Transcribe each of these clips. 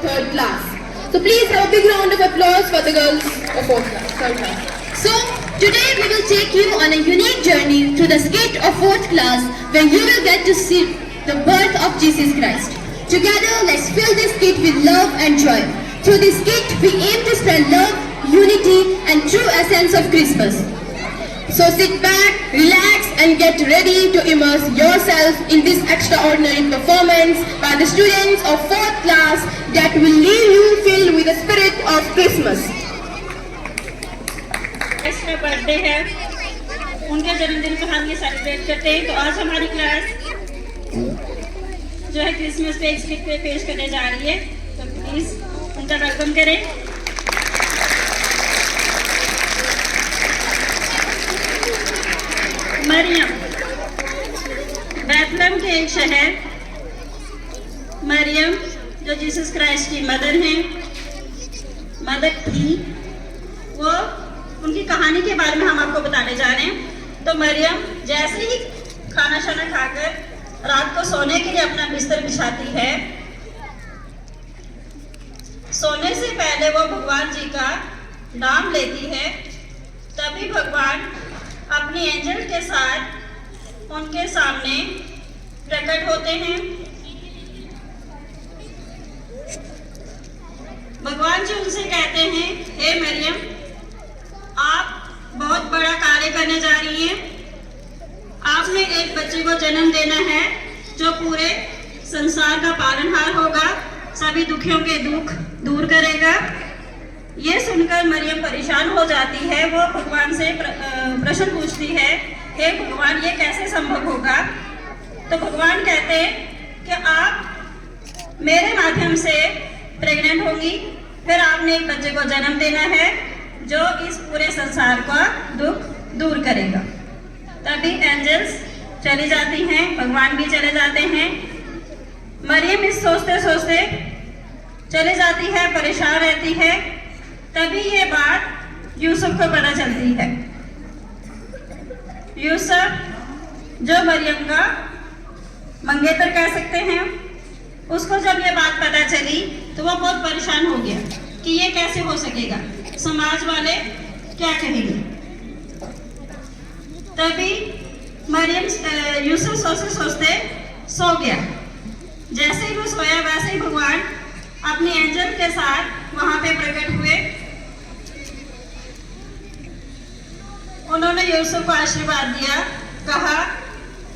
third class. So please have a big round of applause for the girls of third class. So today we will take you on a unique journey through the skit of fourth class, where you will get to see the birth of Jesus Christ. Together, let's fill this skit with love and joy. Through this skit, we aim to spread love, unity, and true essence of Christmas. So sit back, relax, and get ready to immerse yourself in this extraordinary performance by the students of fourth class that will leave you filled with the spirit of Christmas. इसका birthday है, उनके जन्मदिन को हम ये celebrate करते हैं। तो आज हमारी क्लास जो है क्रिसमस पे एक स्किट पे पेश करने जा रही है, तो प्लीज उनका वेलकम करें। मरियम, बैतलहम के एक शहर, मरियम जो जीसस क्राइस्ट की मदर थी, वो उनकी कहानी के बारे में हम आपको बताने जा रहे हैं। तो मरियम जैसे ही खाना शाना खाकर रात को सोने के लिए अपना बिस्तर बिछाती है, सोने से पहले वो भगवान जी का नाम लेती है। तभी भगवान अपनी एंजल के साथ उनके सामने प्रकट होते हैं। भगवान जी उनसे कहते हैं, हे मरियम, आप बहुत बड़ा कार्य करने जा रही हैं। आपने एक बच्चे को जन्म देना है जो पूरे संसार का पालनहार होगा, सभी दुखियों के दुख दूर करेगा। ये सुनकर मरियम परेशान हो जाती है। वो भगवान से प्रश्न पूछती है, हे भगवान, ये कैसे संभव होगा? तो भगवान कहते हैं कि आप मेरे माध्यम से प्रेग्नेंट होंगी, फिर आपने एक बच्चे को जन्म देना है जो इस पूरे संसार का दुख दूर करेगा। तभी एंजल्स चली जाती हैं, भगवान भी चले जाते हैं। मरियम इस सोचते सोचते चली जाती है, परेशान रहती है। तभी ये बात यूसुफ को पता चलती है। यूसुफ जो मरियम का मंगेतर कह सकते हैं, उसको जब ये बात पता चली तो वो बहुत परेशान हो गया कि ये कैसे हो सकेगा, समाज वाले क्या कहेंगे। तभी मरियम यूसुफ सोचते सोचते सो गया। जैसे ही वो सोया वैसे ही भगवान अपनी एंजल के साथ वहां पे प्रकट हुए। उन्होंने यूसुफ को आशीर्वाद दिया, कहा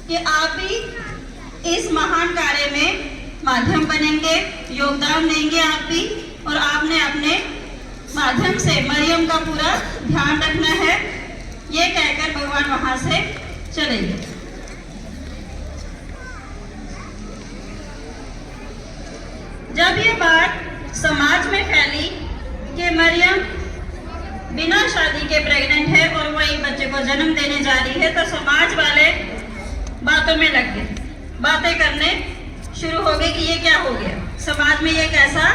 कि आप भी इस महान कार्य में माध्यम बनेंगे, योगदान देंगे आप भी, और आपने अपने माध्यम से मरियम का पूरा ध्यान रखना है। ये कहकर भगवान वहां से चले गए। जब ये बात समाज में फैली कि मरियम बिना शादी के प्रेग्नेंट है और वो एक बच्चे को जन्म देने जा रही है, तो समाज वाले बातों में लग गए, बातें करने शुरू हो गए कि ये क्या हो गया, समाज में ये कैसा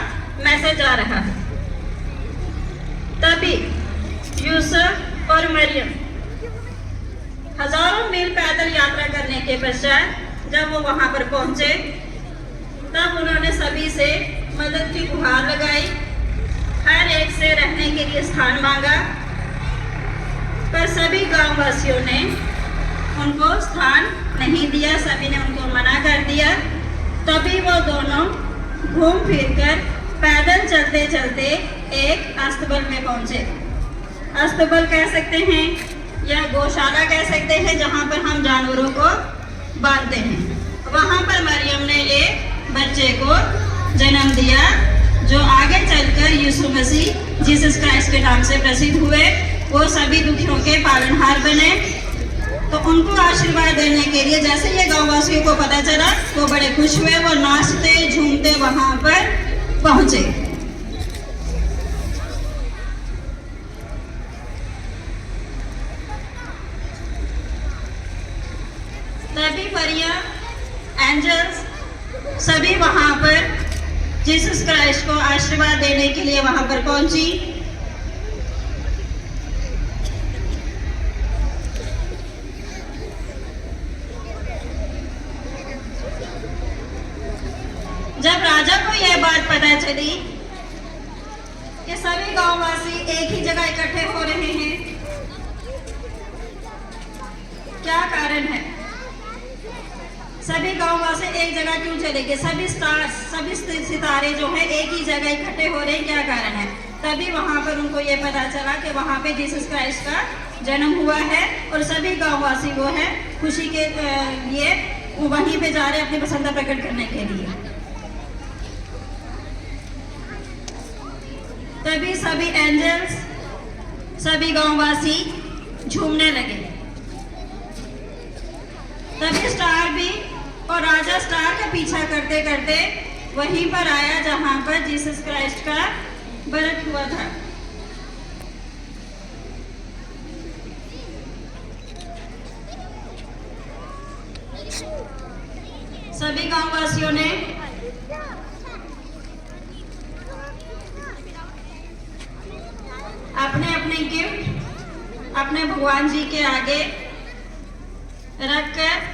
मैसेज आ रहा है। तभी यूसुफ और मरियम हजारों मील पैदल यात्रा करने के पश्चात जब वो वहां पर पहुंचे, तब उन्होंने सभी से मदद की गुहार लगाई, हर एक से रहने के लिए स्थान मांगा, पर सभी गांव वासियों ने उनको स्थान नहीं दिया, सभी ने उनको मना कर दिया। तभी वो दोनों घूम फिरकर पैदल चलते चलते एक अस्तबल में पहुंचे। अस्तबल कह सकते हैं या गौशाला कह सकते हैं, जहां पर हम जानवरों को बांधते हैं। वहां पर मरियम ने एक बच्चे को जन्म दिया जो आगे चलकर यीशु मसीह जीसस क्राइस्ट के नाम से प्रसिद्ध हुए। वो सभी दुखियों के पालनहार बने। तो उनको आशीर्वाद देने के लिए जैसे ये गांववासियों को पता चला, वो बड़े खुश हुए, वो नाचते झूमते वहां पर पहुंचे। तभी मरियम, एंजल्स सभी वहां पर जीसस क्राइस्ट को आशीर्वाद देने के लिए वहां पर पहुंची। जब राजा को यह बात पता चली कि सभी गांववासी एक ही जगह इकट्ठे हो रहे हैं। क्या कारण है? सभी गांववासी एक जगह क्यों चलेंगे? सभी स्टार्स, सभी सितारे जो है एक ही जगह इकट्ठे हो रहे हैं, क्या कारण है? तभी वहां पर उनको ये पता चला कि वहां पे जीसस क्राइस्ट का जन्म हुआ है और सभी गांववासी वो है खुशी के लिए वहीं पे जा रहे हैं अपनी प्रसन्नता प्रकट करने के लिए। तभी सभी एंजल्स, सभी गांववासी झूमने लगे। तभी स्टार भी और राजा स्टार का पीछा करते करते वहीं पर आया जहां पर जीसस क्राइस्ट का बर्थ हुआ था। सभी गांववासियों ने अपने अपने गिफ्ट अपने भगवान जी के आगे रखकर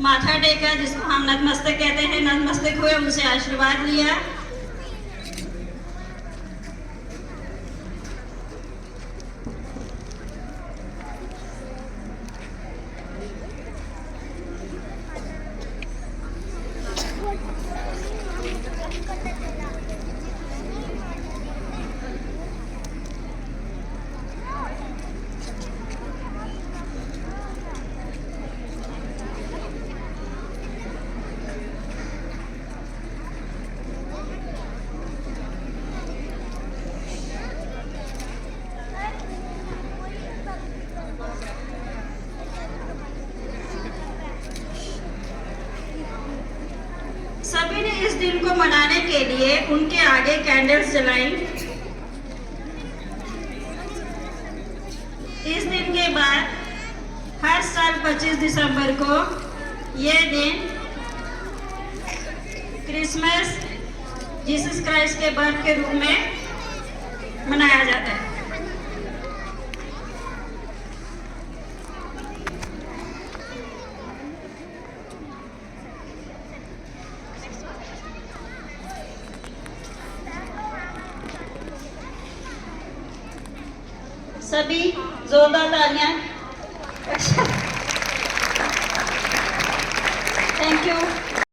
माथा टेका, जिसको हम नतमस्तक कहते हैं, नतमस्तक हुए, उनसे आशीर्वाद लिया। सभी ने इस दिन को मनाने के लिए उनके आगे कैंडल्स जलाई। इस दिन के बाद हर साल 25 दिसंबर को यह दिन क्रिसमस जीसस क्राइस्ट के बर्थ के रूप में मनाया जाता है। सभी जोरदार तालियां। Thank you.